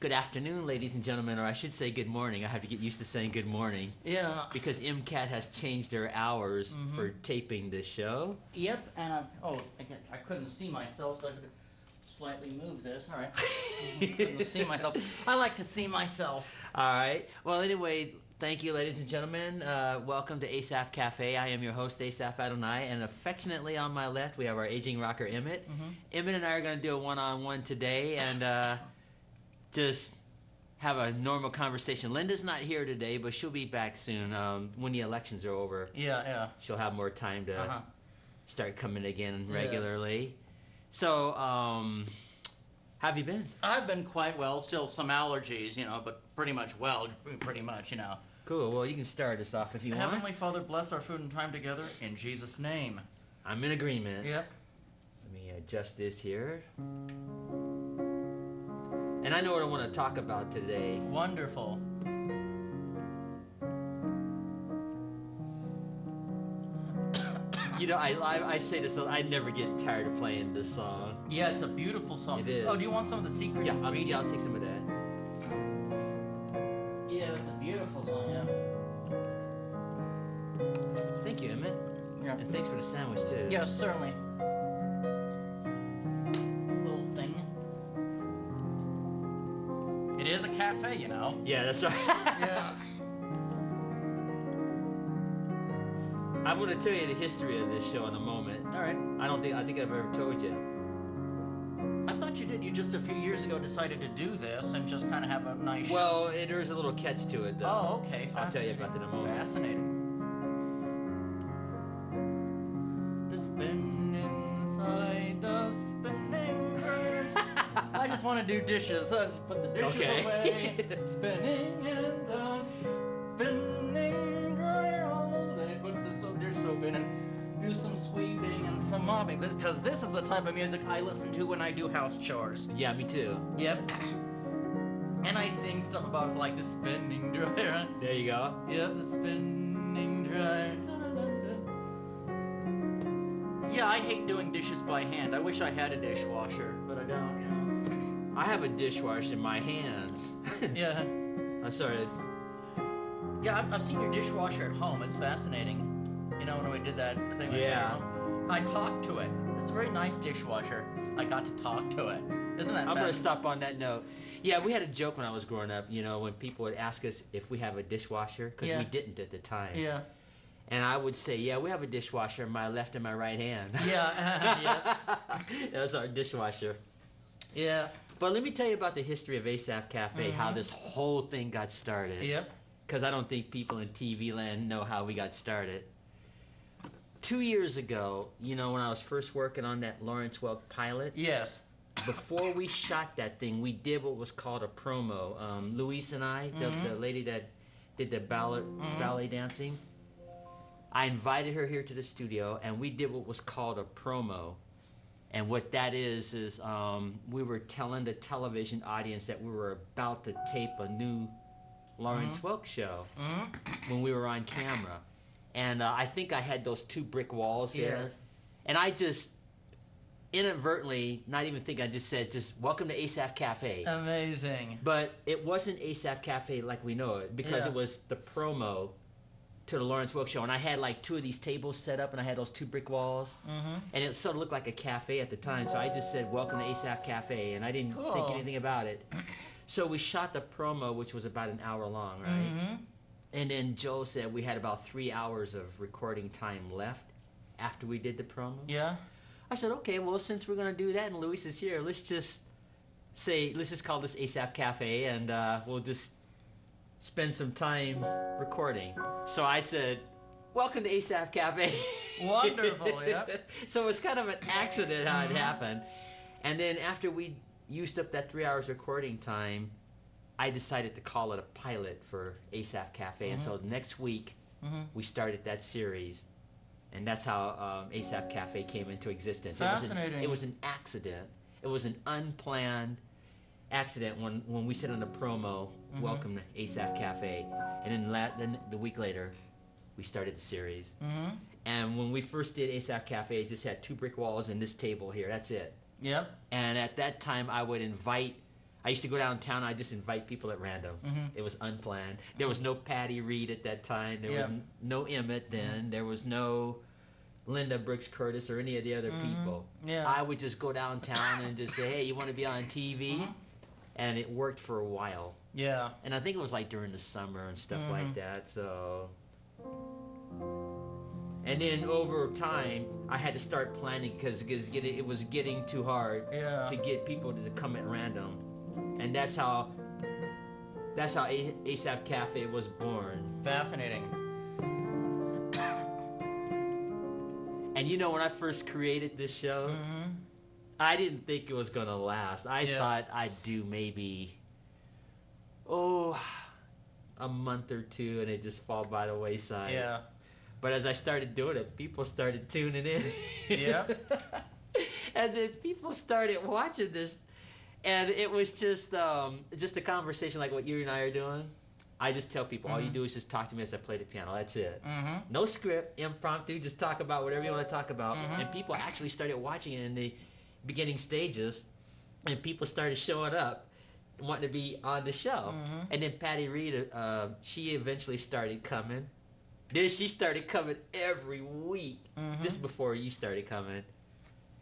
Good afternoon, ladies and gentlemen, or I should say good morning. I have to get used to saying good morning. Yeah. Because MCAT has changed their hours for taping this show. Yep, and I couldn't see myself, so I could slightly move this. All right. Couldn't see myself. I like to see myself. All right. Well, anyway, thank you, ladies and gentlemen. Welcome to Asaph Cafe. I am your host, Asaph Adonai, and affectionately on my left, we have our aging rocker, Emmett. Emmett and I are going to do a one-on-one today, and just have a normal conversation. Linda's not here today, but she'll be back soon. When the elections are over, Yeah. she'll have more time to start coming again regularly. So, how have you been? I've been quite well. Still some allergies, but pretty much well. Cool. Well, you can start us off if you want. Heavenly Father, bless our food and time together in Jesus' name. I'm in agreement. Yep. Let me adjust this here. And I know what I want to talk about today. Wonderful. I say this, I never get tired of playing this song. Yeah, it's a beautiful song. It is. Oh, do you want some of the secret ingredient? I'll take some of that. Yeah, it's a beautiful song, yeah. Thank you, Emmett. Yeah. And thanks for the sandwich, too. Yes, certainly. Little thing. It is a cafe, Yeah, that's right. Yeah. I'm going to tell you the history of this show in a moment. All right. I think I've ever told you. I thought you did. You just a few years ago decided to do this and just kind of have a nice show. Well, there's a little catch to it, though. Oh, okay. I'll tell you about that in a moment. Fascinating. To spin inside the spinning bird. I just want to do dishes. So I just put the dishes away. Spinning in the spinning dryer all day. Put the dish soap in and do some sweeping and some mopping. Because this is the type of music I listen to when I do house chores. Yeah, me too. Yep. And I sing stuff about like the spinning dryer. There you go. Yep, the spinning dryer. Yeah, I hate doing dishes by hand. I wish I had a dishwasher, but I don't, I have a dishwasher in my hands. Yeah. I'm sorry. Yeah, I've seen your dishwasher at home. It's fascinating. When we did that thing. Yeah. I talked to it. It's a very nice dishwasher. I got to talk to it. Isn't that I'm going to stop on that note. Yeah, we had a joke when I was growing up, when people would ask us if we have a dishwasher, because we didn't at the time. Yeah. And I would say, yeah, we have a dishwasher in my left and my right hand. Yeah. Yeah. That was our dishwasher. Yeah. But let me tell you about the history of Asaph Cafe, how this whole thing got started. Yep. Because I don't think people in TV land know how we got started. 2 years ago, when I was first working on that Lawrence Welk pilot. Yes. Before we shot that thing, we did what was called a promo. Luis and I, the lady that did the ballet dancing, I invited her here to the studio, and we did what was called a promo. And what that is we were telling the television audience that we were about to tape a new Lawrence Welk show when we were on camera. And I think I had those 2 brick walls there. Yes. And I just inadvertently, not even think, I just said, welcome to Asaph Cafe. Amazing. But it wasn't Asaph Cafe like we know it, because it was the promo to the Lawrence Welk show. And I had like 2 of these tables set up, and I had those 2 brick walls. And it sort of looked like a cafe at the time. So I just said, welcome to Asaph Cafe. And I didn't think anything about it. So we shot the promo, which was about an hour long, right? And then Joe said we had about 3 hours of recording time left after we did the promo. Yeah. I said, okay, well, since we're going to do that and Luis is here, let's just call this Asaph Cafe, and we'll just spend some time recording. So I said, welcome to Asaph Cafe. Wonderful, yeah. So it was kind of an accident how it happened. And then after we used up that 3 hours recording time, I decided to call it a pilot for Asaph Cafe. And so next week, we started that series. And that's how Asaph Cafe came into existence. Fascinating. It was an accident. It was an unplanned accident when we said on the promo, welcome to Asaph Cafe. And then the week later, we started the series. And when we first did Asaph Cafe, it just had 2 brick walls and this table here. That's it. Yep. And at that time, I I used to go downtown. I just invite people at random. It was unplanned. There was no Patty Reed at that time. There was no Emmett then. There was no Linda Brooks Curtis or any of the other people. Yeah. I would just go downtown and just say, hey, you want to be on TV? And it worked for a while. Yeah. And I think it was like during the summer and stuff like that. So, and then over time, I had to start planning because it was getting too hard to get people to come at random. And that's how Asaph Cafe was born. Fascinating. And you know, when I first created this show, I didn't think it was gonna last. I thought I'd do maybe a month or two, and it just fall by the wayside. Yeah. But as I started doing it, people started tuning in. Yeah. And then people started watching this, and it was just a conversation like what you and I are doing. I just tell people, all you do is just talk to me as I play the piano. That's it. No script, impromptu, just talk about whatever you want to talk about. And people actually started watching it in the beginning stages, and people started showing up wanting to be on the show. And then Patty Reed, she eventually started coming. Then she started coming every week. This is before you started coming.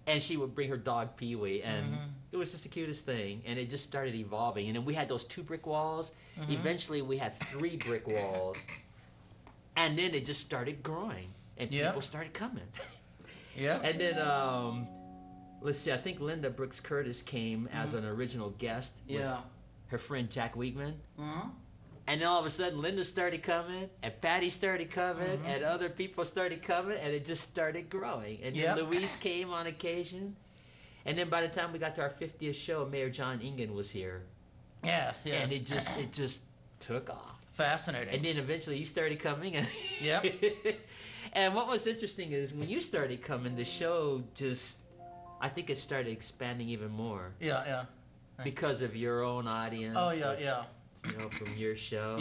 And she would bring her dog Pee-wee, and it was just the cutest thing. And it just started evolving. And then we had those 2 brick walls. Eventually we had 3 brick walls. And then it just started growing, and people started coming. And then let's see, I think Linda Brooks Curtis came as an original guest with her friend Jack Weigman. And then all of a sudden, Linda started coming, and Patty started coming, and other people started coming, and it just started growing. And then Louise came on occasion. And then by the time we got to our 50th show, Mayor John Ingen was here. Yes. And it just took off. Fascinating. And then eventually you started coming. And what was interesting is when you started coming, the show just, I think it started expanding even more. Because of your own audience. You know, from your show.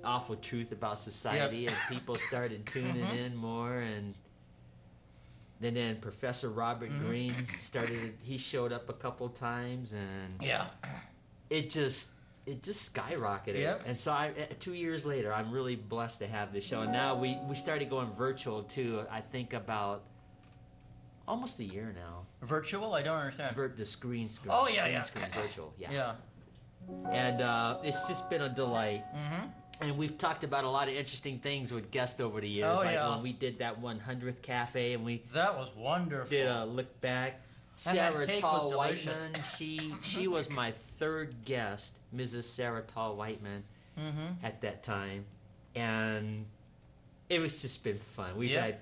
Awful Truth About Society, and people started tuning in more, and then Professor Robert Greene he showed up a couple times, and it just skyrocketed. And so 2 years later, I'm really blessed to have this show. And now we started going virtual too, I think about almost a year now. Virtual? I don't understand. The screen. Oh, Screen virtual. And it's just been a delight. And we've talked about a lot of interesting things with guests over the years. When we did that 100th cafe, and that was wonderful. Did a look back. Sarah Tall Whiteman, she was my 3rd guest, Mrs. Sarah Tall Whiteman, at that time. And it was just been fun. We've had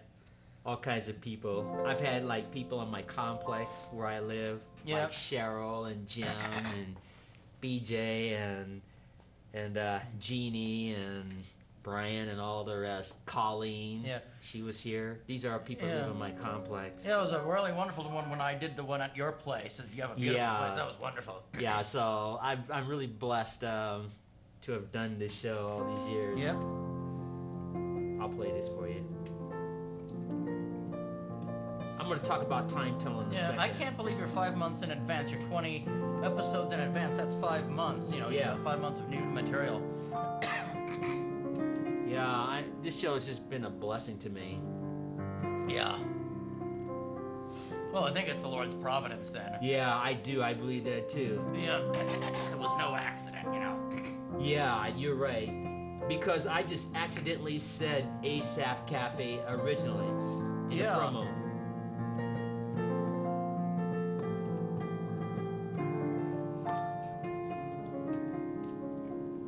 all kinds of people. I've had like people in my complex where I live, like Cheryl and Jim and BJ and Jeannie and Brian and all the rest. Colleen, she was here. These are people who live in my complex. It was a really wonderful one when I did the one at your place. You have a beautiful place. That was wonderful. So I'm really blessed to have done this show all these years. I'll play this for you. I'm going to talk about time tunnel in a second. I can't believe you're 5 months in advance. You're 20 episodes in advance. That's 5 months. You have 5 months of new material. This show has just been a blessing to me. Well, I think it's the Lord's providence then. I do. I believe that too. It was no accident, You're right. Because I just accidentally said Asaph Cafe originally in the promo.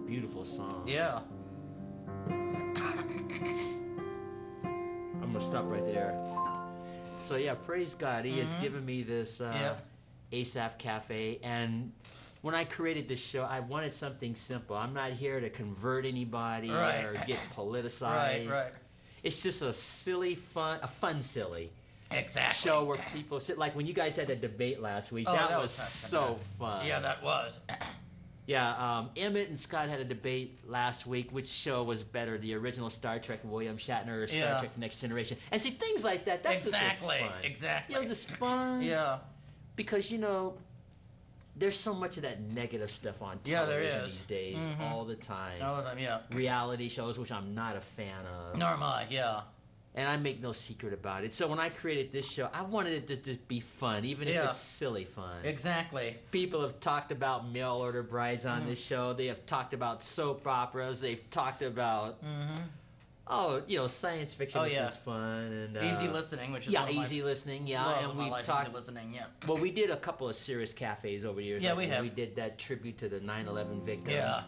Beautiful song. I'm gonna stop right there. So praise God. He has given me this Asaph Cafe, and when I created this show, I wanted something simple. I'm not here to convert anybody or get politicized. It's just a fun silly show where people sit. Like when you guys had a debate last week, that was so fun. That was. Emmett and Scott had a debate last week. Which show was better, the original Star Trek, William Shatner, or Star Trek: The Next Generation? And see, things like that. That's just what's fun. Exactly. Just fun. Because there's so much of that negative stuff on Yeah, there television is. these days, all the time. All the time, yeah. Reality shows, which I'm not a fan of. Nor am I, yeah. And I make no secret about it. So when I created this show, I wanted it to just be fun, even if it's silly fun. Exactly. People have talked about mail order brides on this show. They have talked about soap operas. They've talked about, science fiction, which is fun. And easy listening, which is easy listening, and we've talked. Easy listening, yeah. Well, we did a couple of serious cafes over the years. Yeah, we have. We did that tribute to the 9/11 victims. Yeah.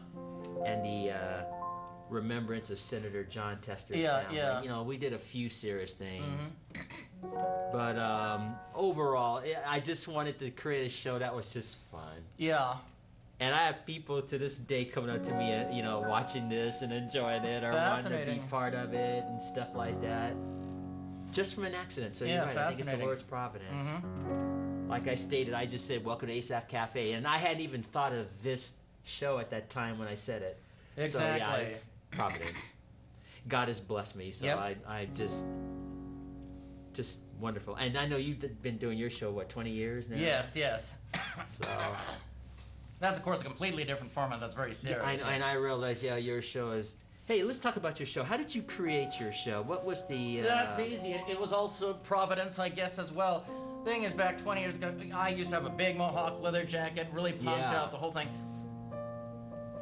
And the remembrance of Senator John Tester's family. Yeah. You know, we did a few serious things. But overall, I just wanted to create a show that was just fun. Yeah. And I have people to this day coming up to me, watching this and enjoying it or wanting to be part of it and stuff like that. Just from an accident. So you're right. I think it's the Lord's providence. Like I stated, I just said, welcome to Asaph Cafe. And I hadn't even thought of this show at that time when I said it. Exactly. So, yeah, providence. God has blessed me. So I just wonderful. And I know you've been doing your show, 20 years now? Yes. So... That's, of course, a completely different format that's very serious. And I realize, your show is... Hey, let's talk about your show. How did you create your show? What was the... That's easy. It was also providence, I guess, as well. Thing is, back 20 years ago, I used to have a big mohawk leather jacket, really pumped out, the whole thing.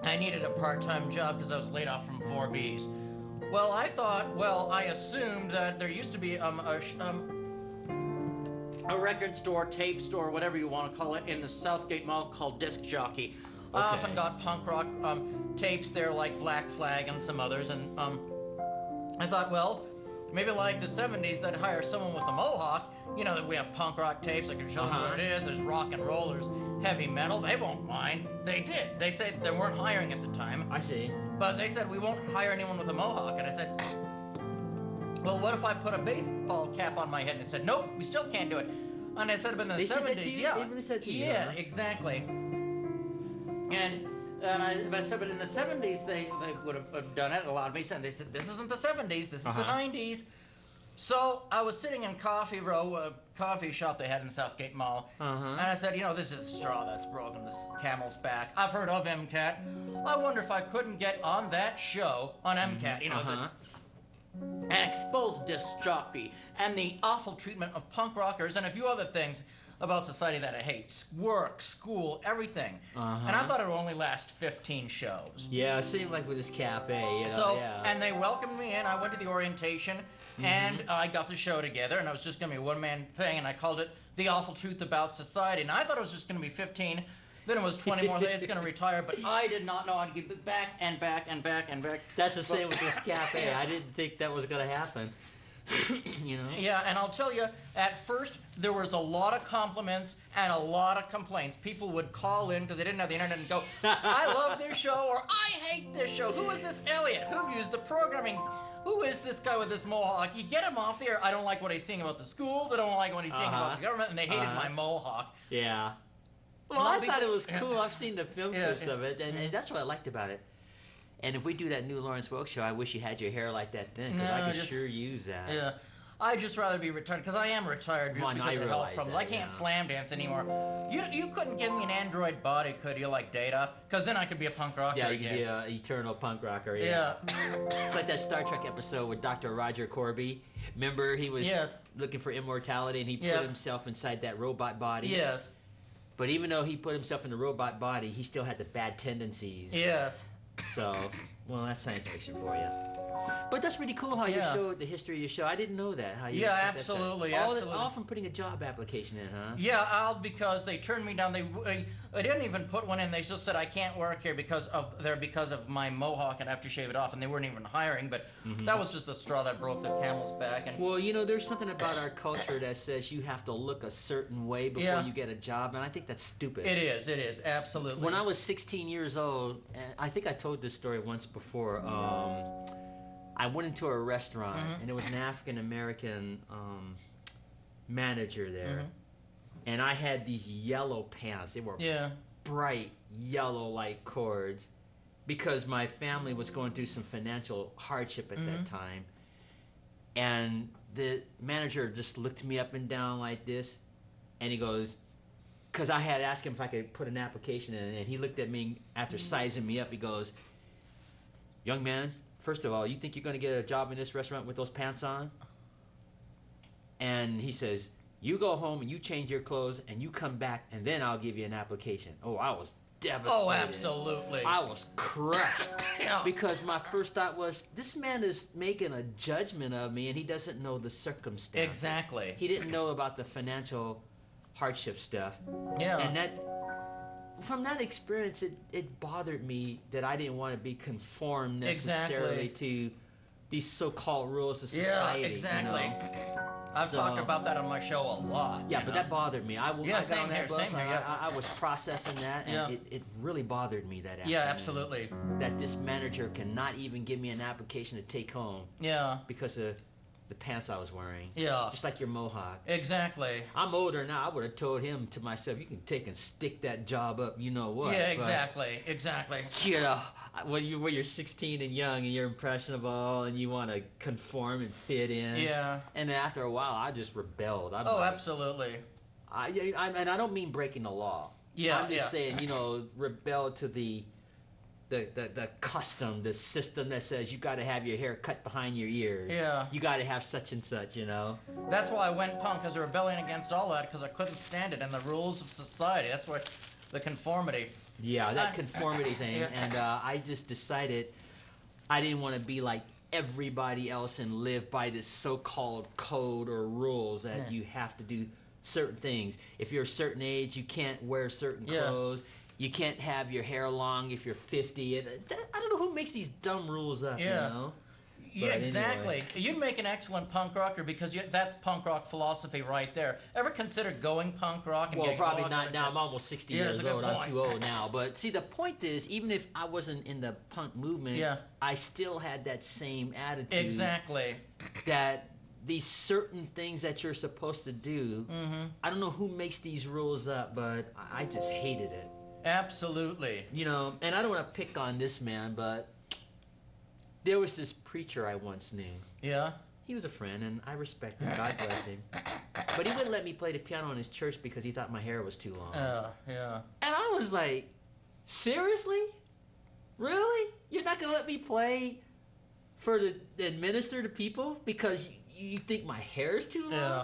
I needed a part-time job because I was laid off from 4Bs. Well, I assumed that there used to be a record store, tape store, whatever you want to call it, in the Southgate Mall called Disc Jockey. I often got punk rock tapes there, like Black Flag and some others, and I thought, well, maybe like the 70s, they'd hire someone with a mohawk. You know, that we have punk rock tapes, I can show them what it is. There's rock and roll, there's heavy metal. They won't mind. They did. They said they weren't hiring at the time. I see. But they said, we won't hire anyone with a mohawk. And I said, well, what if I put a baseball cap on my head? And they said, nope, we still can't do it. And I said, but in the 70s, said that to you? They really said to you, yeah, exactly. And I said, but in the 70s, they would have done it. A lot of me said, they said, this isn't the 70s, this is the 90s. So I was sitting in Coffee Row, a coffee shop they had in Southgate Mall, and I said, this is a straw that's broken, this camel's back. I've heard of MCAT. I wonder if I couldn't get on that show on MCAT, and expose Disc Jockey and the awful treatment of punk rockers and a few other things about society that I hate. Work, school, everything. And I thought it would only last 15 shows. Yeah, it seemed like with this cafe, And they welcomed me in. I went to the orientation, and I got the show together, and it was just going to be a one-man thing, and I called it The Awful Truth About Society. And I thought it was just going to be 15. Then it was 20 more. It's going to retire, but I did not know how to give it back and back and back and back. That's the same with this cafe. I didn't think that was going to happen. Yeah, and I'll tell you, at first, there was a lot of compliments and a lot of complaints. People would call in because they didn't have the internet and go, I love this show, or I hate this show. Who is this Elliot? Who used the programming? Who is this guy with this mohawk? You get him off the air. I don't like what he's saying about the schools. I don't like what he's saying about the government, and they hated my mohawk. Yeah. Well, I thought it was cool. I've seen the film clips of it, and that's what I liked about it. And if we do that new Lawrence Welk show, I wish you had your hair like that then, because I could sure use that. Yeah. I'd just rather be retired, because I am retired just because of health problems. I can't slam dance anymore. You couldn't give me an android body, could you, like Data? Because then I could be a punk rocker again. Yeah, you could be an eternal punk rocker, yeah. It's like that Star Trek episode with Dr. Roger Corby. Remember, he was looking for immortality, and he put himself inside that robot body. Yes. But even though he put himself in the robot body, he still had the bad tendencies. Yes. So, well, that's science fiction for you. But that's really cool how you showed the history of your show. I didn't know that. How you absolutely. All from putting a job application in, huh? Yeah, because they turned me down. They didn't even put one in. They just said I can't work here because of my mohawk and I have to shave it off, and they weren't even hiring. But that was just the straw that broke the camel's back. And well, there's something about our culture that says you have to look a certain way before you get a job, and I think that's stupid. It is absolutely. When I was 16 years old, and I think I told this story once before. I went into a restaurant, and there was an African-American manager there. And I had these yellow pants. They were bright yellow like cords because my family was going through some financial hardship at that time. And the manager just looked me up and down like this, and he goes, because I had asked him if I could put an application in, and he looked at me after sizing me up. He goes, "Young man, first of all, you think you're going to get a job in this restaurant with those pants on?" And he says, "You go home and you change your clothes and you come back and then I'll give you an application." Oh, I was devastated. Oh, absolutely. I was crushed. Yeah. Because my first thought was, this man is making a judgment of me and he doesn't know the circumstances. Exactly. He didn't know about the financial hardship stuff. Yeah. And from that experience, it bothered me that I didn't want to be conformed necessarily to these so-called rules of society. Yeah, exactly. You know? I've talked about that on my show a lot. Yeah, but that bothered me. I got same on that here, bus, same and here, I was processing that, and Yeah. it really bothered me that afternoon. Yeah, absolutely. That this manager cannot even give me an application to take home Yeah. because of the pants I was wearing. Yeah. Just like your mohawk. Exactly. I'm older now. I would have told him to myself, "You can take and stick that job up, you know what." Yeah, But, exactly. Exactly. you know, when you're 16 and young and you're impressionable and you want to conform and fit in. Yeah. And then after a while, I just rebelled. I'm Oh, like, absolutely. and I don't mean breaking the law. Yeah, I'm just yeah. saying, rebel to the custom, the system that says you got to have your hair cut behind your ears. Yeah. You got to have such and such, That's why I went punk, as a rebellion against all that, because I couldn't stand it and the rules of society. That's what the conformity. Yeah, that conformity thing. Yeah. And I just decided I didn't want to be like everybody else and live by this so-called code or rules that you have to do certain things. If you're a certain age, you can't wear certain clothes. You can't have your hair long if you're 50. I don't know who makes these dumb rules up, Yeah, exactly. Anyway. You'd make an excellent punk rocker because that's punk rock philosophy right there. Ever considered going punk rock? And Well, getting probably all not into- now. I'm almost 60 Yeah, that's years a good old. I'm point. too old now. But see, the point is, even if I wasn't in the punk movement, I still had that same attitude. Exactly. That these certain things that you're supposed to do, I don't know who makes these rules up, but I just hated it. Absolutely. And I don't want to pick on this man, but there was this preacher I once knew. Yeah. He was a friend, and I respect him. God bless him. But he wouldn't let me play the piano in his church because he thought my hair was too long. Yeah. And I was like, seriously? Really? You're not going to let me play for the administer to people because you think my hair is too long? Yeah.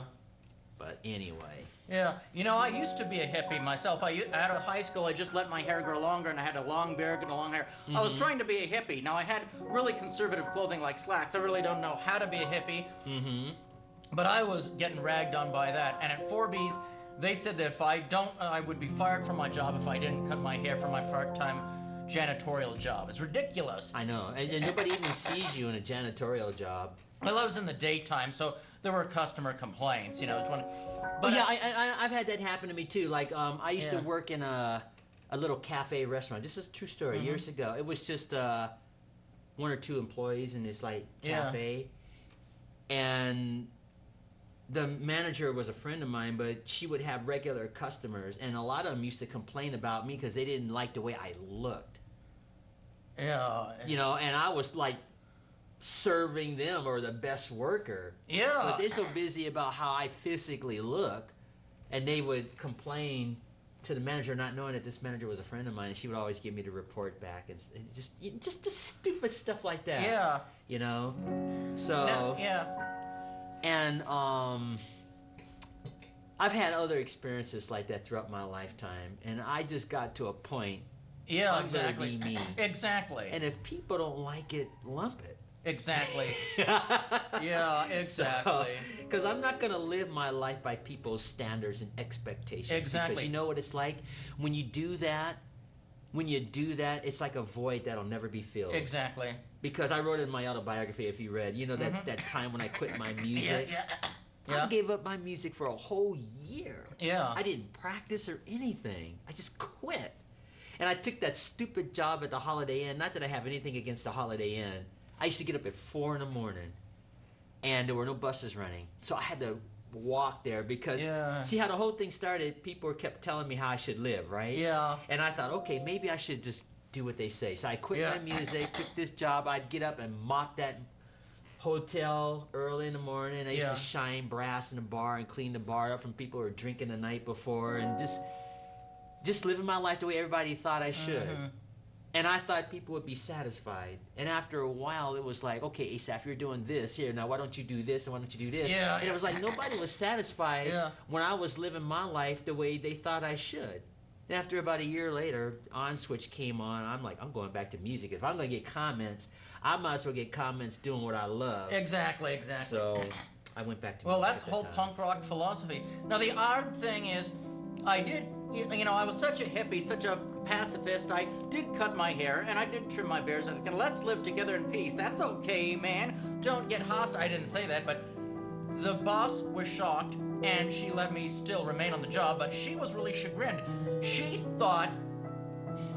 But anyway. Yeah, I used to be a hippie myself. Out of high school, I just let my hair grow longer, and I had a long beard and a long hair. I was trying to be a hippie. Now, I had really conservative clothing like slacks. I really don't know how to be a hippie. But I was getting ragged on by that. And at 4Bs, they said that if I would be fired from my job if I didn't cut my hair for my part-time janitorial job. It's ridiculous. I know. And nobody even sees you in a janitorial job. Well, I was in the daytime, so there were customer complaints, But yeah, I've had that happen to me too. Like, I used to work in a little cafe restaurant. This is a true story. Years ago, it was just one or two employees in this cafe, and the manager was a friend of mine. But she would have regular customers, and a lot of them used to complain about me because they didn't like the way I looked. Yeah. And I was like serving them or the best worker. Yeah. But they're so busy about how I physically look, and they would complain to the manager, not knowing that this manager was a friend of mine, and she would always give me the report back, and just the stupid stuff like that. Yeah. So. And I've had other experiences like that throughout my lifetime, and I just got to a point. Yeah, I'm exactly. gonna be me. Exactly. And if people don't like it, lump it. Exactly. Yeah, exactly. Because I'm not going to live my life by people's standards and expectations. Exactly. Because you know what it's like? When you do that, it's like a void that'll never be filled. Exactly. Because I wrote it in my autobiography, if you read, that time when I quit my music. Yeah. I gave up my music for a whole year. Yeah. I didn't practice or anything. I just quit. And I took that stupid job at the Holiday Inn. Not that I have anything against the Holiday Inn. I used to get up at 4 a.m, and there were no buses running. So I had to walk there because, see how the whole thing started, people kept telling me how I should live, right? Yeah. And I thought, okay, maybe I should just do what they say. So I quit my music, took this job. I'd get up and mop that hotel early in the morning. I used to shine brass in the bar and clean the bar up from people who were drinking the night before, and just just living my life the way everybody thought I should. And I thought people would be satisfied. And after a while, it was like, okay, Asaph, you're doing this. Here, now why don't you do this and why don't you do this? Yeah, and it was like nobody was satisfied when I was living my life the way they thought I should. And after about a year later, On Switch came on. I'm like, I'm going back to music. If I'm going to get comments, I might as well get comments doing what I love. Exactly. So I went back to music. Well, that's the whole punk rock philosophy. Now, the odd thing is, I did, I was such a hippie, such a pacifist. I did cut my hair and I did trim my beards. I said, let's live together in peace. That's okay, man. Don't get hostile. I didn't say that, but the boss was shocked and she let me still remain on the job, but she was really chagrined. She thought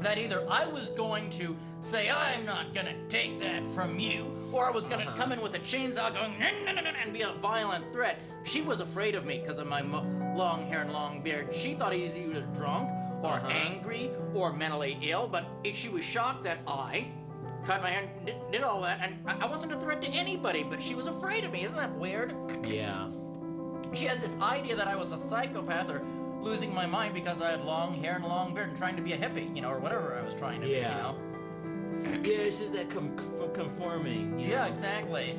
that either I was going to say, I'm not gonna take that from you, or I was gonna come in with a chainsaw going, and be a violent threat. She was afraid of me because of my long hair and long beard. She thought he was either drunk or angry or mentally ill, but she was shocked that I cut my hair and did all that, and I wasn't a threat to anybody, but she was afraid of me. Isn't that weird? Yeah. She had this idea that I was a psychopath or losing my mind because I had long hair and a long beard and trying to be a hippie, or whatever I was trying to be, Yeah, it's just that conforming. Yeah, exactly.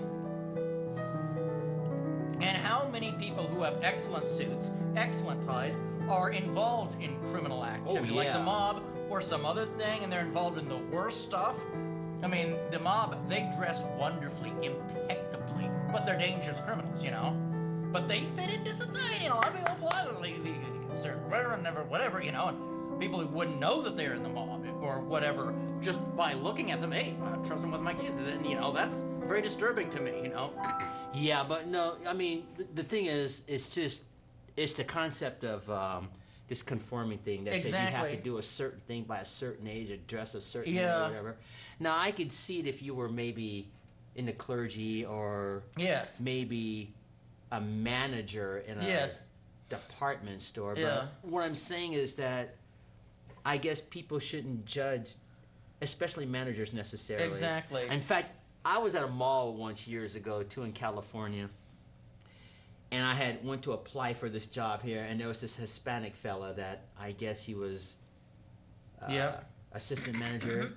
And how many people who have excellent suits, excellent ties, are involved in criminal activity, like the mob or some other thing, and they're involved in the worst stuff? I mean, the mob, they dress wonderfully, impeccably, but they're dangerous criminals, But they fit into society, I mean, whatever, and people who wouldn't know that they're in the mob or whatever, just by looking at them, hey, I trust them with my kids, and, that's very disturbing to me, Yeah, but no, I mean, the thing is, it's the concept of this conforming thing that says you have to do a certain thing by a certain age or dress a certain way or whatever. Now, I could see it if you were maybe in the clergy or maybe a manager in a department store. But what I'm saying is that I guess people shouldn't judge, especially managers necessarily. Exactly. In fact, I was at a mall once years ago too in California, and I went to apply for this job here, and there was this Hispanic fella that I guess he was assistant manager.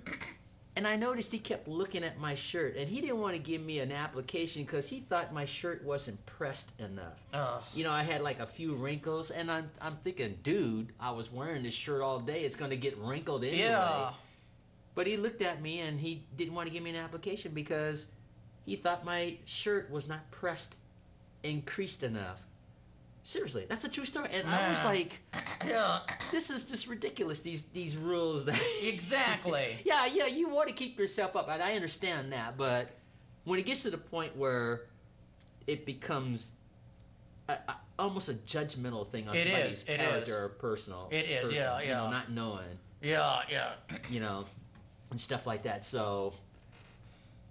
And I noticed he kept looking at my shirt, and he didn't want to give me an application because he thought my shirt wasn't pressed enough. I had like a few wrinkles, and I'm thinking, dude, I was wearing this shirt all day. It's going to get wrinkled anyway. Yeah. But he looked at me, and he didn't want to give me an application because he thought my shirt was not pressed and creased enough. Seriously, that's a true story. And I was like, this is just ridiculous, these rules. That Exactly. yeah, you want to keep yourself up, and I understand that. But when it gets to the point where it becomes almost a judgmental thing on somebody's character or personal. It is, yeah. Not knowing. Yeah. And stuff like that. So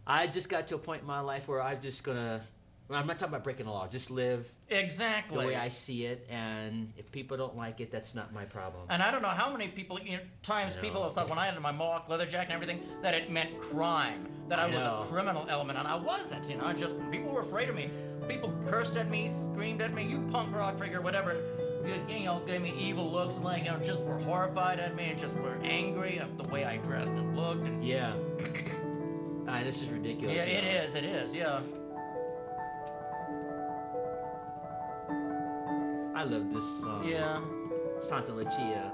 I just got to a point in my life where I'm just going to, I'm not talking about breaking the law, just live exactly the way I see it, and if people don't like it, that's not my problem. And I don't know how many people, people have thought when I had my mohawk, leather jacket and everything, that it meant crime, that I was a criminal element, and I wasn't, just people were afraid of me. People cursed at me, screamed at me, you punk rock figure, whatever, and, gave me evil looks, and just were horrified at me, and just were angry at the way I dressed and looked. And yeah. This is ridiculous. Yeah, it is, yeah. I love this song. Yeah. Santa Lucia.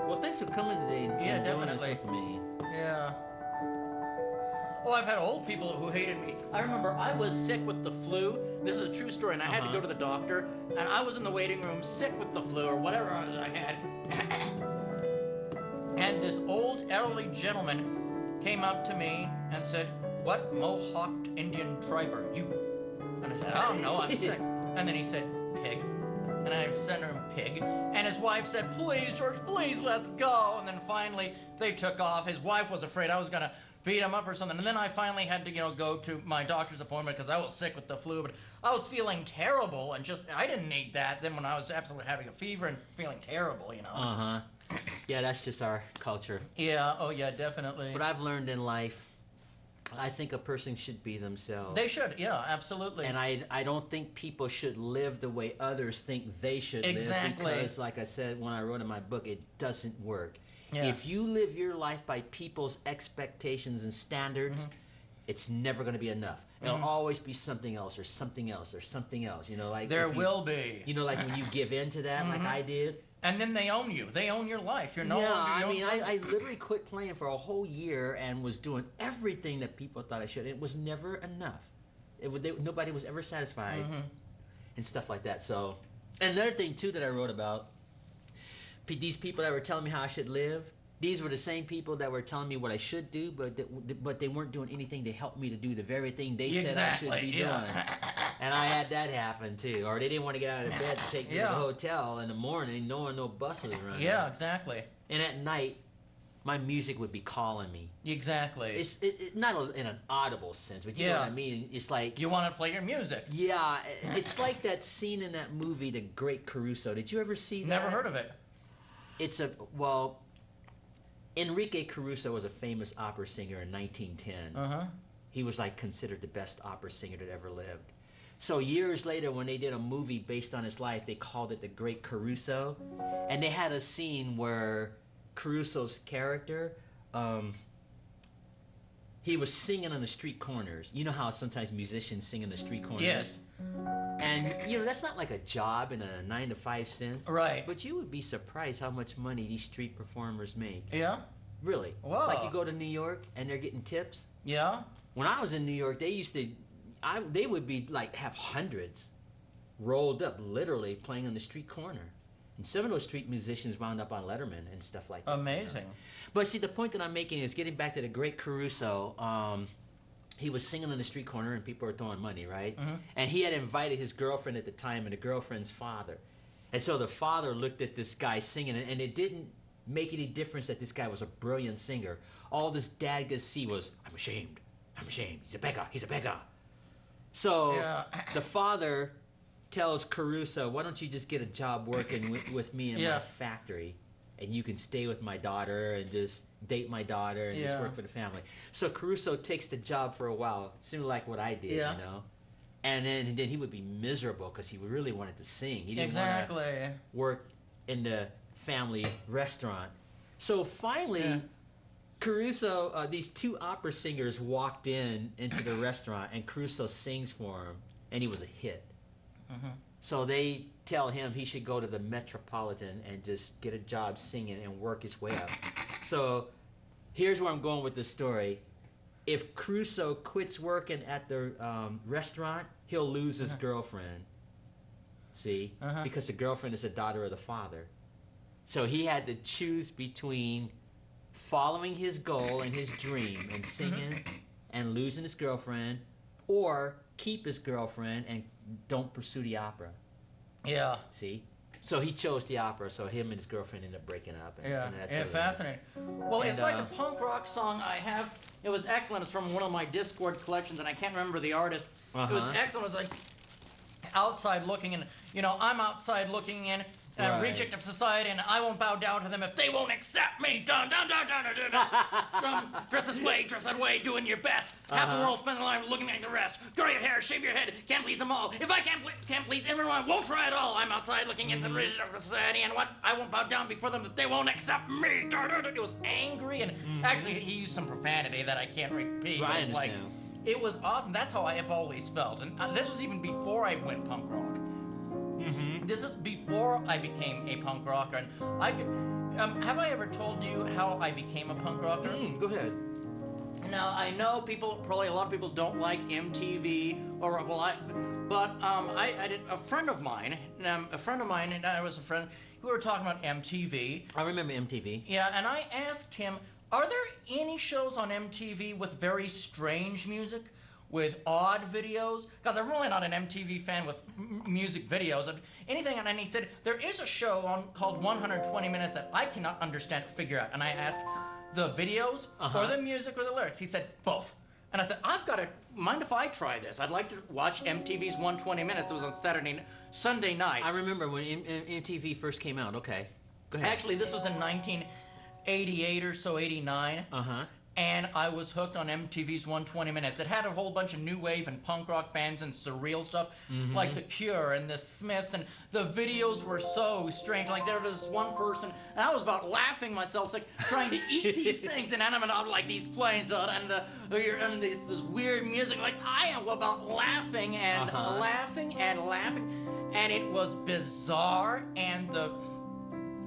Well, thanks for coming today and doing this with me. Yeah. Oh, I've had old people who hated me. I remember I was sick with the flu. This is a true story, and I had to go to the doctor, and I was in the waiting room sick with the flu or whatever I had. And this old elderly gentleman came up to me and said, "What Mohawked Indian tribe are you?" And I said, "Oh, no, I'm sick." And then he said, "Pig." And I sent him Pig. And his wife said, "Please, George, please, let's go." And then finally, they took off. His wife was afraid I was going to beat him up or something. And then I finally had to, go to my doctor's appointment because I was sick with the flu. But I was feeling terrible, and I didn't need that then when I was absolutely having a fever and feeling terrible, Yeah, that's just our culture. Yeah, oh yeah, definitely. But I've learned in life, I think a person should be themselves. They should, yeah, absolutely. And I don't think people should live the way others think they should live. Because, like I said when I wrote in my book, it doesn't work. Yeah. If you live your life by people's expectations and standards, it's never going to be enough. It'll always be something else or something else or something else. You know, like there will be. You know, like when you give in to that, like I did. And then they own you. They own your life. You're no yeah, longer. I mean, I literally quit playing for a whole year and was doing everything that people thought I should. It was never enough. Nobody was ever satisfied, and stuff like that. So, and another thing too that I wrote about, these people that were telling me how I should live. These were the same people that were telling me what I should do, but they weren't doing anything to help me to do the very thing they said I should be doing. And I had that happen too. Or they didn't want to get out of bed to take me to the hotel in the morning, knowing no bus was running. Yeah, exactly. And at night, my music would be calling me. Exactly. It's not in an audible sense, but you know what I mean. It's like you want to play your music. Yeah, it's like that scene in that movie, The Great Caruso. Did you ever see that? Never heard of it. It's Enrique Caruso was a famous opera singer in 1910. He was like considered the best opera singer that ever lived. So years later, when they did a movie based on his life, they called it The Great Caruso, and they had a scene where Caruso's character, he was singing on the street corners. You know how sometimes musicians sing on the street corners? Yes. And, you know, that's not like a job in a 9 to 5 sense. Right. But you would be surprised how much money these street performers make. Yeah? Really. Whoa. Like you go to New York and they're getting tips. Yeah? When I was in New York, they would be like, have hundreds rolled up, literally playing on the street corner. And some of those street musicians wound up on Letterman and stuff like that. Amazing. You know? But see, the point that I'm making is getting back to the Great Caruso. He was singing on the street corner and people were throwing money, right? And he had invited his girlfriend at the time and the girlfriend's father. And so the father looked at this guy singing, and it didn't make any difference that this guy was a brilliant singer. All this dad could see was, I'm ashamed. He's a beggar. So the father tells Caruso, why don't you just get a job working with me in my factory, and you can stay with my daughter and just date my daughter and just work for the family. So Caruso takes the job for a while, similar like what I did, you know. And then he would be miserable because he really wanted to sing. He didn't want to work in the family restaurant. So finally, Caruso, these two opera singers walked into the restaurant, and Caruso sings for him, and he was a hit. So they tell him he should go to the Metropolitan and just get a job singing and work his way up. So here's where I'm going with this story. If Caruso quits working at the restaurant, he'll lose his girlfriend. See? Because the girlfriend is the daughter of the father. So he had to choose between following his goal and his dream and singing and losing his girlfriend, or keep his girlfriend and don't pursue the opera. Yeah. See? So he chose the opera, so him and his girlfriend ended up breaking up. And that's fascinating. Well, it's like a punk rock song I have. It was excellent. It's from one of my Discord collections, and I can't remember the artist. It was excellent. It was like outside looking in. You know, I'm outside looking in. Reject of society, and I won't bow down to them if they won't accept me. Dun, dun, dun, dun, dun, dun, dun. Dress this way, dress that way, doing your best. Half the world spend their life looking at the rest. Grow your hair, shave your head, can't please them all. If I can't please everyone, I won't try at all. I'm outside looking into the reject of society, and what? I won't bow down before them if they won't accept me. Dun, dun, dun. It was angry, and actually he used some profanity that I can't repeat. I it was understand. It was awesome. That's how I have always felt, and this was even before I went punk rock. This is before I became a punk rocker, and I could. Have I ever told you how I became a punk rocker? Go ahead. Now I know probably a lot of people don't like MTV or I did. A friend of mine and I was a friend. We were talking about MTV. I remember MTV. Yeah, and I asked him, are there any shows on MTV with very strange music? With odd videos, because I'm really not an MTV fan with music videos of anything. And he said there is a show called 120 Minutes that I cannot figure out. And I asked, the videos or the music or the lyrics? He said both. And I said, mind if I try this? I'd like to watch MTV's 120 Minutes. It was on Sunday night. I remember when MTV first came out. Okay, go ahead. Actually, this was in 1988 or so, 89. and I was hooked on MTV's 120 Minutes. It had a whole bunch of new wave and punk rock bands and surreal stuff, like The Cure and The Smiths, and the videos were so strange. Like there was one person, and I was about laughing myself, like trying to eat these things, and I'm like these planes, and this weird music. Like I am about laughing and laughing and laughing, and it was bizarre, and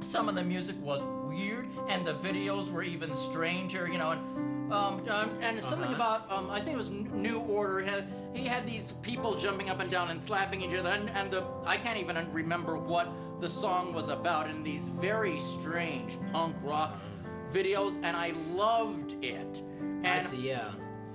some of the music was weird, and the videos were even stranger, you know, and something about, I think it was New Order, he had these people jumping up and down and slapping each other, and I can't even remember what the song was about, and these very strange punk rock videos, and I loved it. And I see, yeah.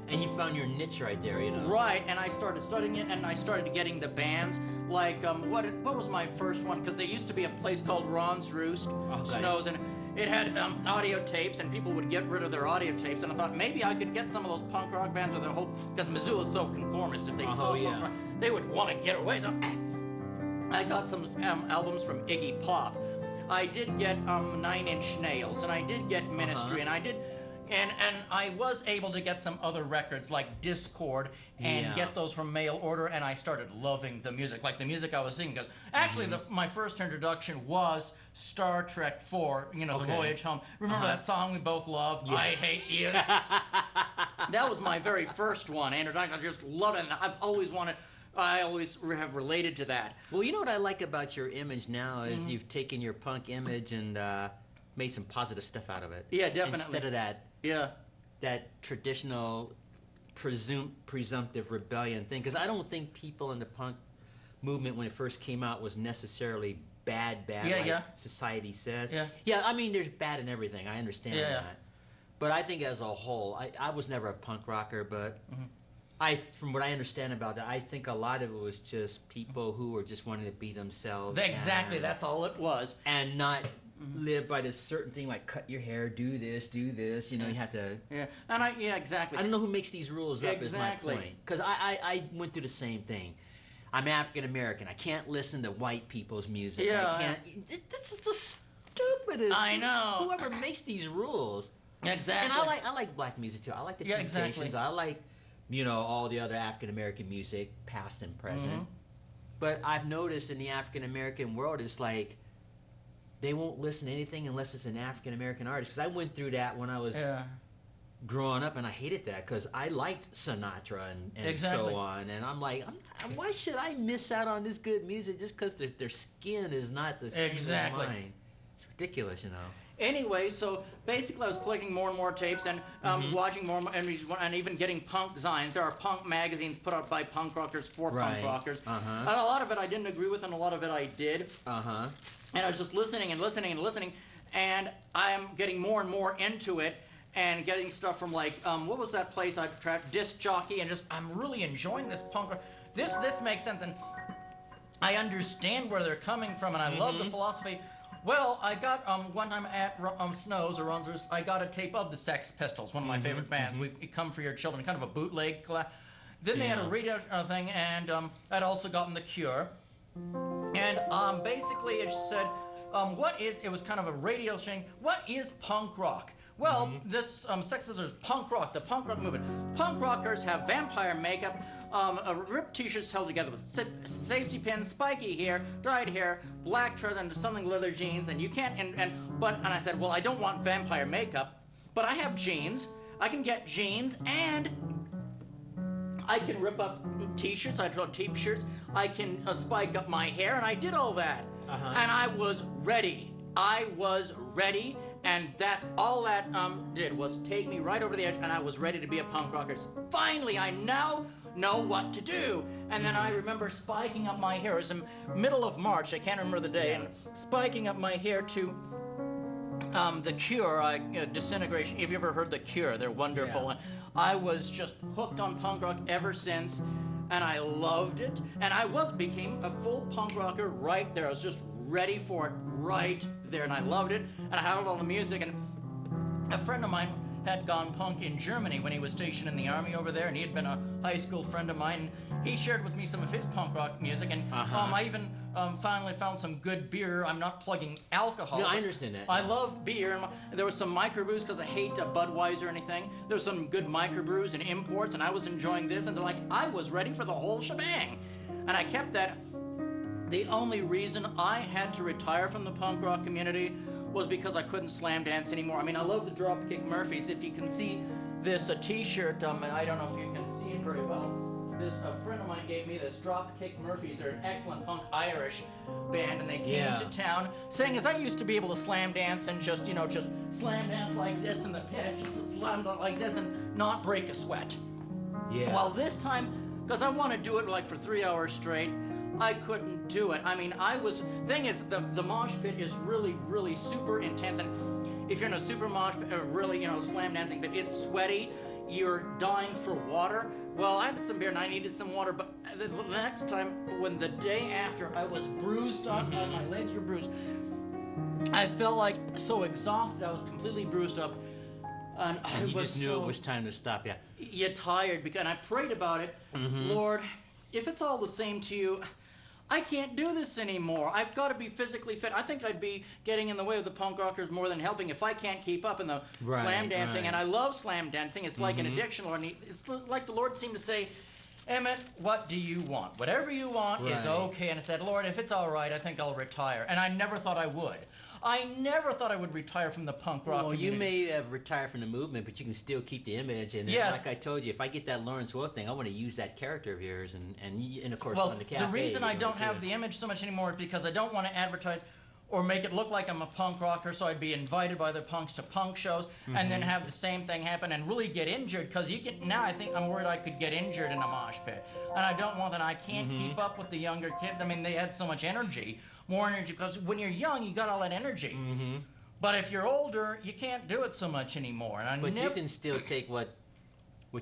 And you found your niche right there, you know. Right, and I started studying it, and I started getting the bands. Like, what was my first one? Because there used to be a place called Ron's Roost, Snows, and it had audio tapes, and people would get rid of their audio tapes. And I thought maybe I could get some of those punk rock bands with their whole, because Missoula's so conformist. If they saw punk rock, they would want to get away. So I got some albums from Iggy Pop. I did get 9 Inch Nails, and I did get Ministry, and I did. And I was able to get some other records like Discord and get those from mail order, and I started loving the music, like the music I was singing. Because actually, my first introduction was Star Trek 4, you know, The Voyage Home. Remember that song we both love, I Hate You? That was my very first one, introduction. I just love it, and I always have related to that. Well, you know what I like about your image now is you've taken your punk image and made some positive stuff out of it. Yeah, definitely. Instead of that. Yeah. That traditional presumptive rebellion thing, because I don't think people in the punk movement when it first came out was necessarily bad like society says. Yeah, I mean there's bad in everything, I understand that. But I think as a whole, I was never a punk rocker, but from what I understand about that, I think a lot of it was just people who were just wanting to be themselves. Exactly, that's all it was. And not live by this certain thing like cut your hair, do this, you know, you have to. Yeah, and exactly. I don't know who makes these rules up is my point. Because I went through the same thing. I'm African American. I can't listen to white people's music. Yeah. I can't. That's the stupidest. I know. Whoever makes these rules. Exactly. And I like black music too. I like the Temptations. I like, you know, all the other African American music, past and present. But I've noticed in the African American world, it's like they won't listen to anything unless it's an African American artist. Because I went through that when I was growing up, and I hated that because I liked Sinatra and so on. And I'm like, why should I miss out on this good music just because their skin is not the same as mine? It's ridiculous, you know. Anyway, so basically I was collecting more and more tapes and watching more and even getting punk zines. There are punk magazines put out by punk rockers for punk rockers. And a lot of it I didn't agree with, and a lot of it I did. And I was just listening, and I'm getting more and more into it, and getting stuff from like, what was that place I tracked? Disc Jockey, and just, I'm really enjoying this punk rock. This makes sense, and I understand where they're coming from, and I love the philosophy. Well, I got, one time at Snow's, or Ron's Roost, I got a tape of the Sex Pistols, one of my favorite bands. We Come For Your Children, kind of a bootleg collab. Then they had a radio thing, and I'd also gotten The Cure. And basically it said, it was kind of a radio thing, what is punk rock? Well, this Sex Pistols is punk rock, the punk rock movement. Punk rockers have vampire makeup, ripped t-shirts held together with safety pins, spiky hair, dyed hair, black trousers, and something leather jeans, and you can't, and I said, well, I don't want vampire makeup, but I have jeans. I can get jeans, and I can rip up t-shirts, I draw t-shirts, I can spike up my hair, and I did all that. And I was ready. And that's all that did was take me right over the edge, and I was ready to be a punk rocker. Finally, I now know what to do. And then I remember spiking up my hair. It was in middle of March, I can't remember the day, and spiking up my hair to The Cure, Disintegration. If you ever heard The Cure, they're wonderful. And I was just hooked on punk rock ever since, and I loved it. And I became a full punk rocker right there. I was just ready for it right there, and I loved it, and I had all the music. And a friend of mine had gone punk in Germany when he was stationed in the army over there, and he had been a high school friend of mine. He shared with me some of his punk rock music, and I even finally found some good beer. I'm not plugging alcohol. No, I understand that. I love beer. And there was some microbrews because I hate Budweiser or anything. There was some good microbrews and imports, and I was enjoying this. And like, I was ready for the whole shebang. And I kept that. The only reason I had to retire from the punk rock community was because I couldn't slam dance anymore. I mean, I love the Dropkick Murphys. If you can see this t-shirt, I don't know if you can see it very well. A friend of mine gave me this Dropkick Murphys. They're an excellent punk Irish band, and they came to town saying, as I used to be able to slam dance and just slam dance like this in the pit, just slam like this and not break a sweat. Yeah. Well, this time, because I want to do it like for 3 hours straight, I couldn't do it. I mean, thing is, the mosh pit is really, really super intense, and if you're in a super mosh pit, really, slam dancing pit, it's sweaty, you're dying for water. Well, I had some beer and I needed some water, but the next time, the day after, I was bruised up, my legs were bruised. I felt like so exhausted, I was completely bruised up. And you just knew it was time to stop, yeah. You're tired, and I prayed about it. Lord, if it's all the same to you, I can't do this anymore. I've got to be physically fit. I think I'd be getting in the way of the punk rockers more than helping if I can't keep up in the slam dancing. And I love slam dancing. It's like an addiction, Lord. It's like the Lord seemed to say, Emmett, what do you want? Whatever you want is okay. And I said, Lord, if it's all right, I think I'll retire. And I never thought I would. I never thought I would retire from the punk rock community. You may have retired from the movement, but you can still keep the image. And like I told you, if I get that Lawrence Welk thing, I want to use that character of yours, and of course on the cafe. The reason I don't have the image so much anymore is because I don't want to advertise or make it look like I'm a punk rocker, so I'd be invited by the punks to punk shows and then have the same thing happen and really get injured, because now I think I'm worried I could get injured in a mosh pit. And I don't want that. I can't keep up with the younger kids. I mean, they had so much energy, more energy, because when you're young, you got all that energy. But if you're older, you can't do it so much anymore. And you can still take what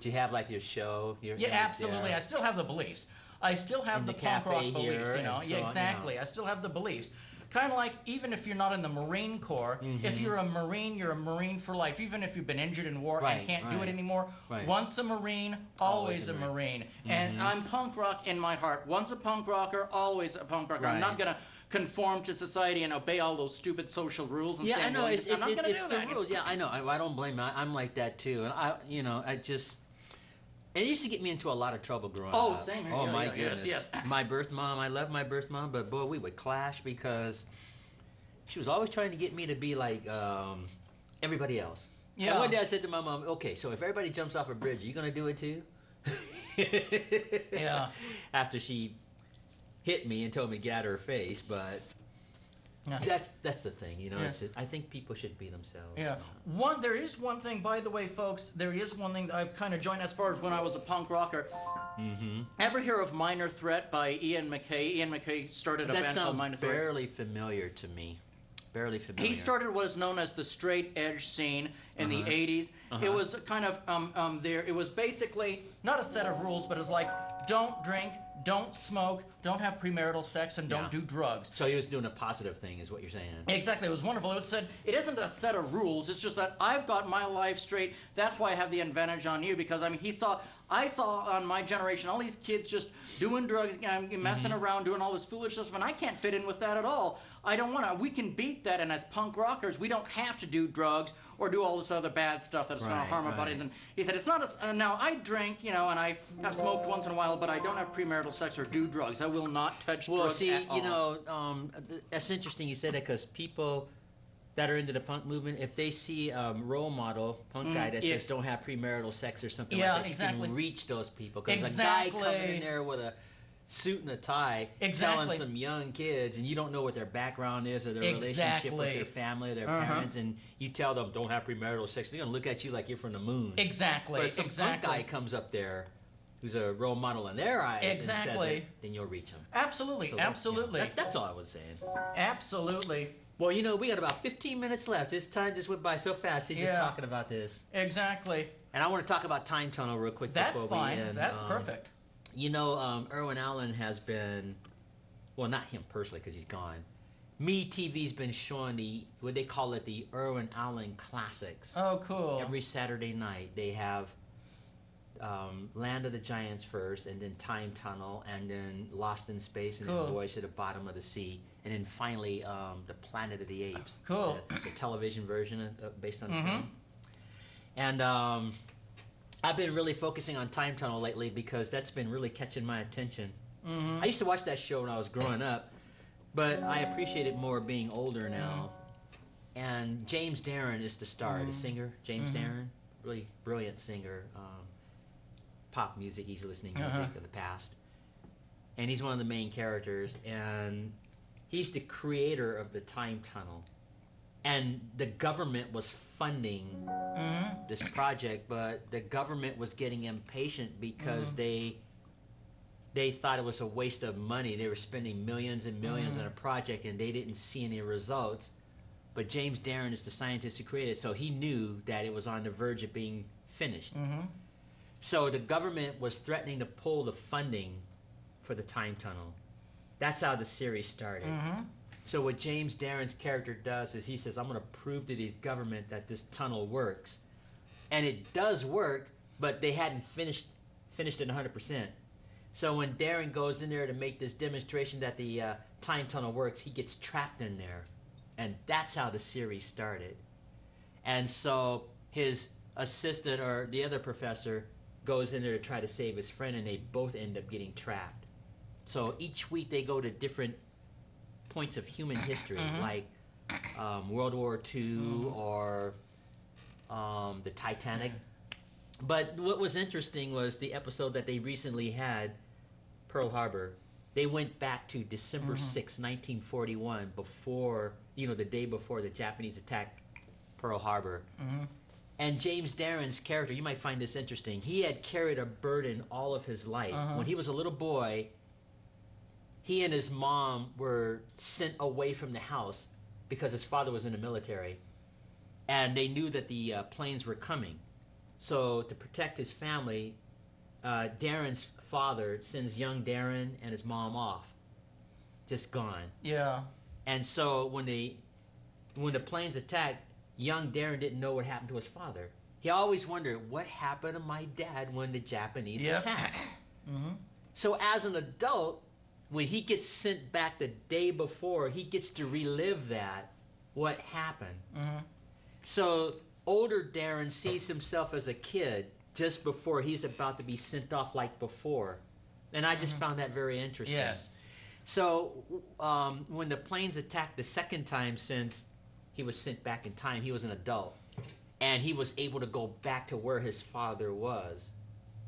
you have, like your show. Absolutely. I still have the beliefs. I still have the punk rock beliefs, exactly. I still have the beliefs. Kind of like, even if you're not in the Marine Corps, if you're a Marine for life. Even if you've been injured in war and can't do it anymore, once a Marine, always a Marine. And I'm punk rock in my heart. Once a punk rocker, always a punk rocker. I'm not going to conform to society and obey all those stupid social rules. And I know. I'm not going to do the rules. Yeah, I know. I don't blame you. I'm like that too. And it used to get me into a lot of trouble growing up. Oh, same here. Oh, my goodness. Yes. My birth mom, I love my birth mom, but boy, we would clash because she was always trying to get me to be like everybody else. Yeah. And one day I said to my mom, okay, so if everybody jumps off a bridge, are you going to do it too? Yeah. After she hit me and told me to get out of her face, but... That's the thing, I think people should be themselves. Yeah. There is one thing, by the way, folks. There is one thing that I've kind of joined as far as when I was a punk rocker. Ever hear of Minor Threat by Ian MacKaye? Ian MacKaye started a band called Minor Threat. That sounds barely familiar to me. Barely familiar. He started what is known as the straight edge scene in the 80s. It was kind of it was basically not a set of rules, but it was like, don't drink, don't smoke, don't have premarital sex, and don't do drugs. So he was doing a positive thing, is what you're saying. Exactly. It was wonderful. It said, it isn't a set of rules. It's just that I've got my life straight. That's why I have the advantage on you, because, I mean, I saw on my generation all these kids just doing drugs, messing around, doing all this foolish stuff, and I can't fit in with that at all. I don't want to. We can beat that, and as punk rockers, we don't have to do drugs or do all this other bad stuff that's going to harm our bodies. And he said, it's not now I drink, and I have smoked once in a while, but I don't have premarital sex or do drugs. I will not touch drugs at all. That's interesting you said that, because people that are into the punk movement, if they see a role model, punk guy that says don't have premarital sex or something like that, you can reach those people. Because a guy coming in there with a suit and a tie telling some young kids, and you don't know what their background is or their relationship with their family or their parents, and you tell them don't have premarital sex, they're going to look at you like you're from the moon. Exactly. But if some punk guy comes up there who's a role model in their eyes and says it, then you'll reach him. Absolutely. So absolutely. That's all I was saying. Absolutely. Well, we got about 15 minutes left. This time just went by so fast. Just talking about this. Exactly. And I want to talk about Time Tunnel real quick before we end. That's perfect. Irwin Allen has been, well, not him personally because he's gone. MeTV's been showing what they call it, the Irwin Allen Classics. Oh, cool. Every Saturday night they have Land of the Giants first, and then Time Tunnel, and then Lost in Space, and Cool. then Voyage to the Bottom of the Sea, and then finally the Planet of the Apes. Cool. The television version based on film. And I've been really focusing on Time Tunnel lately because that's been really catching my attention. I used to watch that show when I was growing up, but I appreciate it more being older now. And James Darren is the star, the singer, James Darren. Really brilliant singer. Pop music, he's listening to music of the past. And he's one of the main characters, and he's the creator of the Time Tunnel. And the government was funding this project, but the government was getting impatient because they thought it was a waste of money. They were spending millions and millions on a project, and they didn't see any results. But James Darren is the scientist who created it, so he knew that it was on the verge of being finished. So the government was threatening to pull the funding for the Time Tunnel. That's how the series started. So what James Darren's character does is he says, I'm going to prove to this government that this tunnel works. And it does work, but they hadn't finished it 100%. So when Darren goes in there to make this demonstration that the time tunnel works, he gets trapped in there. And that's how the series started. And so his assistant, or the other professor, goes in there to try to save his friend, and they both end up getting trapped. So each week they go to different points of human history, like World War II or the Titanic. But what was interesting was the episode that they recently had, Pearl Harbor. They went back to December 6, 1941, before, the day before the Japanese attacked Pearl Harbor. And James Darren's character, you might find this interesting, he had carried a burden all of his life. When he was a little boy, he and his mom were sent away from the house because his father was in the military. And they knew that the planes were coming. So to protect his family, Darren's father sends young Darren and his mom off. Just gone. Yeah. And so when the planes attacked, young Darren didn't know what happened to his father. He always wondered, what happened to my dad when the Japanese attacked? So as an adult, when he gets sent back the day before, he gets to relive that, what happened. So older Darren sees himself as a kid just before he's about to be sent off like before. And I just found that very interesting. Yes. So when the planes attacked the second time since he was sent back in time, he was an adult. And he was able to go back to where his father was,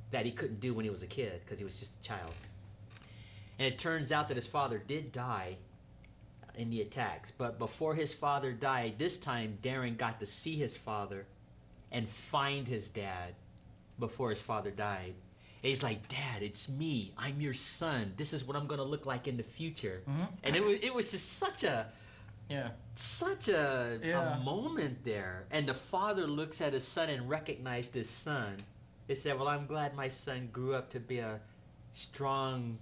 that he couldn't do when he was a kid because he was just a child. And it turns out that his father did die in the attacks. But before his father died, this time Darren got to see his father and find his dad before his father died. And he's like, Dad, it's me. I'm your son. This is what I'm going to look like in the future. And it was just such a moment there. And the father looks at his son and recognized his son. He said, well, I'm glad my son grew up to be a strong,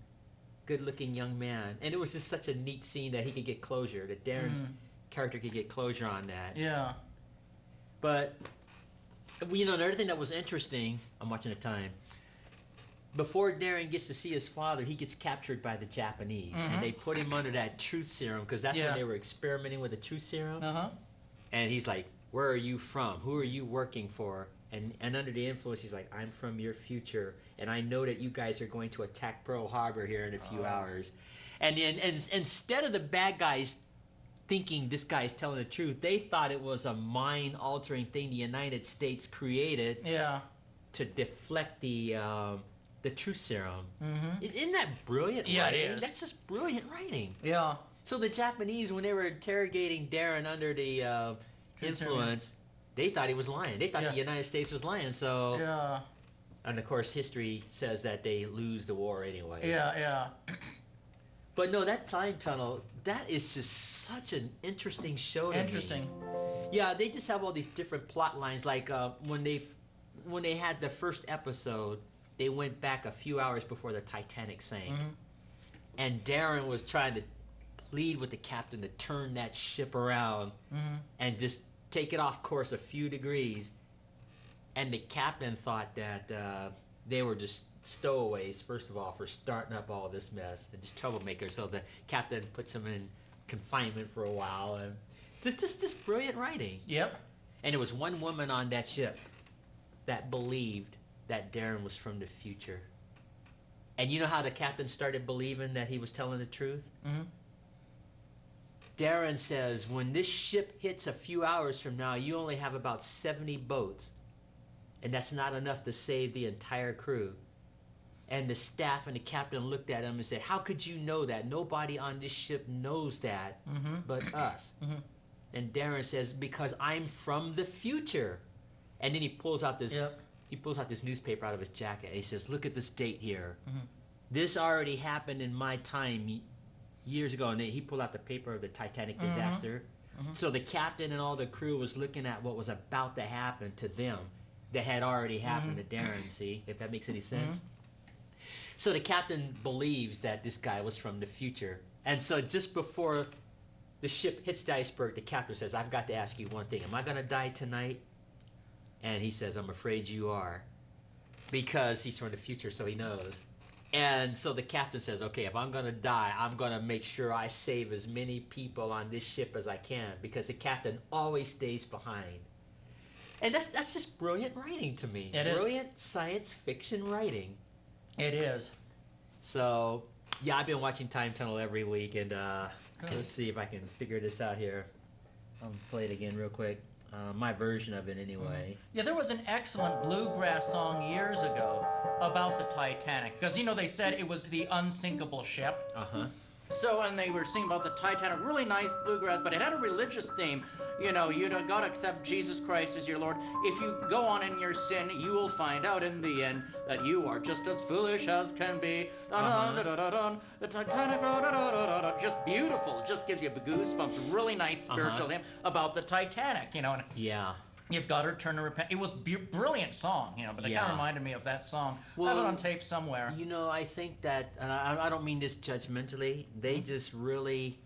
good-looking young man. And it was just such a neat scene that he could get closure, that Darren's character could get closure on that. Yeah. But, another thing that was interesting, I'm watching the time, before Darren gets to see his father, he gets captured by the Japanese. And they put him under that truth serum, because that's when they were experimenting with the truth serum. And he's like, where are you from? Who are you working for? And under the influence, he's like, I'm from your future, and I know that you guys are going to attack Pearl Harbor here in a few hours. And instead of the bad guys thinking this guy's telling the truth, they thought it was a mind-altering thing the United States created to deflect the truth serum. Isn't that brilliant writing? It is. That's just brilliant writing. Yeah. So the Japanese, when they were interrogating Darren under the influence, they thought he was lying. They thought the United States was lying. So, and of course, history says that they lose the war anyway. Yeah. But no, that time tunnel, that is just such an interesting show to me. Yeah, they just have all these different plot lines. Like when they had the first episode, they went back a few hours before the Titanic sank. And Darren was trying to plead with the captain to turn that ship around and just take it off course a few degrees. And the captain thought that they were just stowaways, first of all, for starting up all this mess and just troublemakers. So the captain puts them in confinement for a while, and just brilliant writing. Yep. And there was one woman on that ship that believed that Darren was from the future. And you know how the captain started believing that he was telling the truth? Mm-hmm. Darren says, when this ship hits a few hours from now, you only have about 70 boats. And that's not enough to save the entire crew. And the staff and the captain looked at him and said, how could you know that? Nobody on this ship knows that but us. And Darren says, because I'm from the future. And then he pulls out this newspaper out of his jacket. And he says, look at this date here. This already happened in my time years ago. And he pulled out the paper of the Titanic disaster. So the captain and all the crew was looking at what was about to happen to them that had already happened to Darren, see, if that makes any sense. So the captain believes that this guy was from the future. And so just before the ship hits the iceberg, the captain says, I've got to ask you one thing. Am I going to die tonight? And he says, I'm afraid you are. Because he's from the future, so he knows. And so the captain says, okay, if I'm going to die, I'm going to make sure I save as many people on this ship as I can. Because the captain always stays behind. And that's just brilliant writing to me. It is. Brilliant science fiction writing. It is. So, yeah, I've been watching Time Tunnel every week, and let's see if I can figure this out here. I'll play it again real quick. My version of it, anyway. Yeah, there was an excellent bluegrass song years ago about the Titanic, because, you know, they said it was the unsinkable ship. So, and they were singing about the Titanic, really nice bluegrass, but it had a religious theme. You know, you gotta accept Jesus Christ as your Lord. If you go on in your sin, you will find out in the end that you are just as foolish as can be. The Titanic, just beautiful. It just gives you goosebumps. Really nice spiritual hymn about the Titanic, you know. And Yeah. You've got to turn to repent. It was brilliant song, you know, but it kind of reminded me of that song. I have it on tape somewhere. You know, I think that, and I don't mean this judgmentally, they just really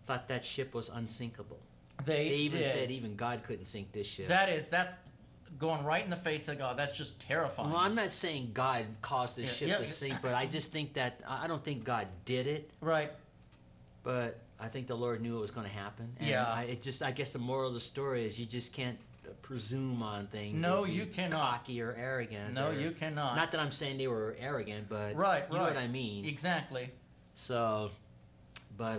thought that ship was unsinkable. They even did. said even God couldn't sink this ship. That's going right in the face of God. That's just terrifying. Well, I'm not saying God caused this ship to sink, but I just think that, I don't think God did it. Right. But I think the Lord knew it was going to happen. And I guess the moral of the story is you just can't presume on things. No, you cannot. Cocky or arrogant. No, you cannot. Not that I'm saying they were arrogant, but you know what I mean. Exactly. So, but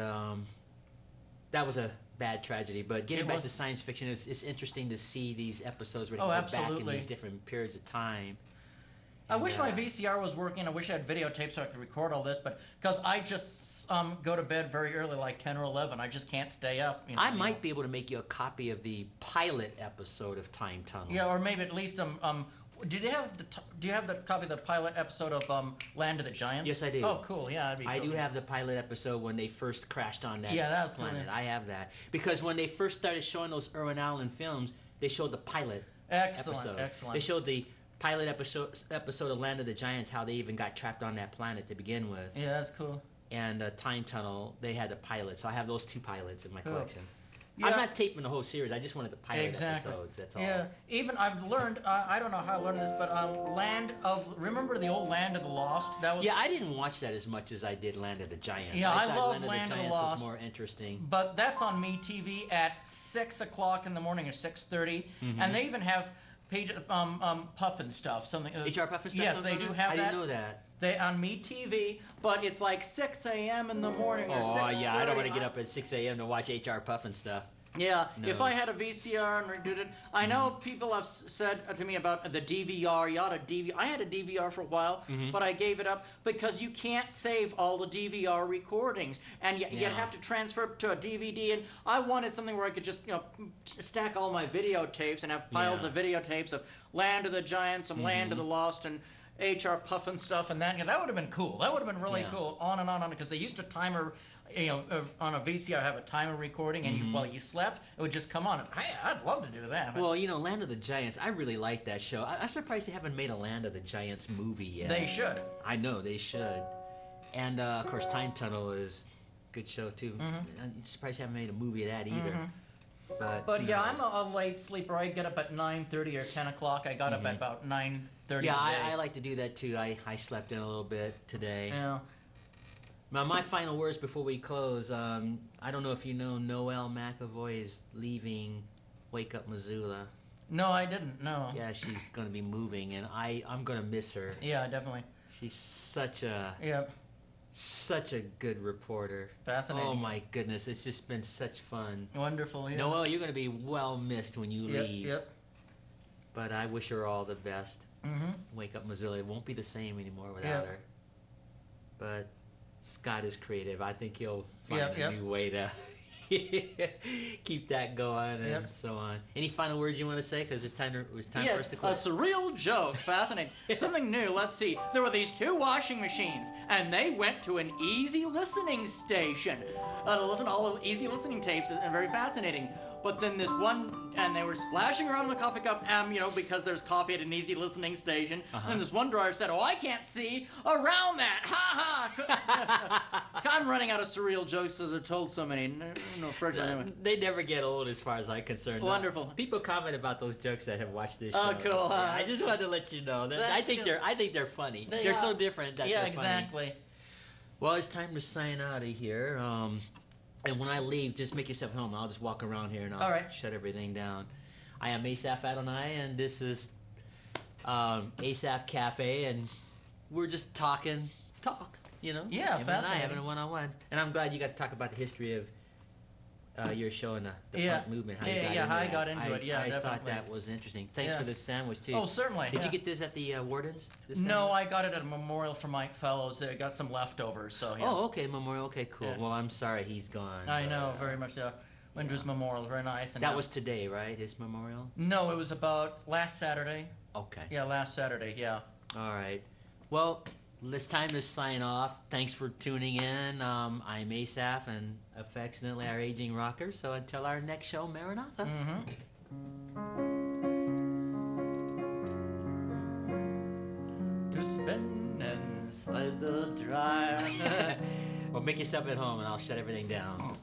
that was a bad tragedy. But getting back to science fiction, it's interesting to see these episodes where they go back in these different periods of time. I wish my VCR was working. I wish I had videotape so I could record all this, but because I just go to bed very early, like 10 or 11. I just can't stay up. You know, I might be able to make you a copy of the pilot episode of Time Tunnel. Yeah, or maybe at least do you have the copy of the pilot episode of Land of the Giants? Yes, I do. Oh, cool. Yeah, that'd be cool. I do have the pilot episode when they first crashed on that that was planet. cool. I have that. Because when they first started showing those Irwin Allen films, they showed the pilot episodes. Excellent. They showed the pilot episode of Land of the Giants, how they even got trapped on that planet to begin with. Yeah, that's cool. And Time Tunnel, they had the pilot. So I have those two pilots in my collection. Yeah. I'm not taping the whole series. I just wanted the pilot episodes. That's all. Yeah. Even I've learned. I don't know how I learned this, but remember the old Land of the Lost? That was. Yeah, I didn't watch that as much as I did Land of the Giants. Yeah, I love Land of the Giants was more interesting. But that's on MeTV at 6 o'clock in the morning or 6:30, and they even have Puffin stuff. Something. HR Puffin stuff. Yes, they do have that. I didn't know that. They on MeTV, but it's like 6 a.m. in the morning or 6:30. Oh yeah, I don't want to get up at 6 a.m. to watch HR Puffin stuff. Yeah, No. if I had a VCR and redid it, I know people have said to me about the DVR. You ought to DVR. I had a DVR for a while, but I gave it up because you can't save all the DVR recordings, and you'd have to transfer it to a DVD. And I wanted something where I could just stack all my videotapes and have piles of videotapes of Land of the Giants and Land of the Lost and HR Puffin stuff and that. That would have been cool. That would have been really cool. On and on, because they used to timer. On a VCR, have a timer recording, and while you slept, it would just come on. I'd love to do that. Well, Land of the Giants, I really like that show. I'm surprised they haven't made a Land of the Giants movie yet. They should. I know, they should. And, of course, Time Tunnel is a good show, too. I'm surprised they haven't made a movie of that either. But yeah, I'm a late sleeper. I get up at 9:30 or 10 o'clock. I got up at about 9:30. Yeah, today. I like to do that too. I slept in a little bit today. Yeah. Now, my final words before we close. I don't know if you know Noelle McAvoy is leaving Wake Up Missoula. No, I didn't. No. Yeah, she's going to be moving, and I'm going to miss her. Yeah, definitely. She's such a good reporter. Fascinating. Oh my goodness, it's just been such fun. Wonderful. Yeah. Noelle, you're going to be well missed when you leave. Yep. But I wish her all the best. Mm-hmm. Wake Up Missoula. It won't be the same anymore without her. But Scott is creative. I think he'll find a new way to keep that going and so on. Any final words you want to say? Because it's time for us to close. A surreal joke. Fascinating. Something new. Let's see. There were these two washing machines, and they went to an easy listening station to listen to all of easy listening tapes, and very fascinating. But then this one, and they were splashing around in the coffee cup, because there's coffee at an easy listening station. And this one driver said, "Oh, I can't see around that. Ha ha." I'm running out of surreal jokes because I've told so many. No, they never get old as far as I'm concerned. Wonderful. People comment about those jokes that have watched this show. Oh, cool. Yeah, I just wanted to let you know that I think they're funny. They're so different that they're funny. Exactly. Well, it's time to sign out of here. And when I leave, just make yourself home. I'll just walk around here and I'll shut everything down. I am Asaph Adonai, and this is Asaph Cafe, and we're just talk, Yeah, fascinating. And I having a one-on-one. And I'm glad you got to talk about the history of your show and the punk movement. How I got into it. Yeah, definitely. I thought that was interesting. Thanks for this sandwich too. Oh, certainly. Did you get this at the Wardens? No, I got it at a memorial for Mike Fellows. I got some leftovers, so yeah. Oh, okay, memorial. Okay, cool. Yeah. Well, I'm sorry he's gone. I know, very much. Yeah. Went to his memorial, very nice. And that was today, right? His memorial? No, it was about last Saturday. Okay. Yeah, last Saturday. Yeah. All right. Well, it's time to sign off. Thanks for tuning in. I'm Asaph, and affectionately our aging rocker. So until our next show, Maranatha. To spin inside the dryer. Well, make yourself at home, and I'll shut everything down.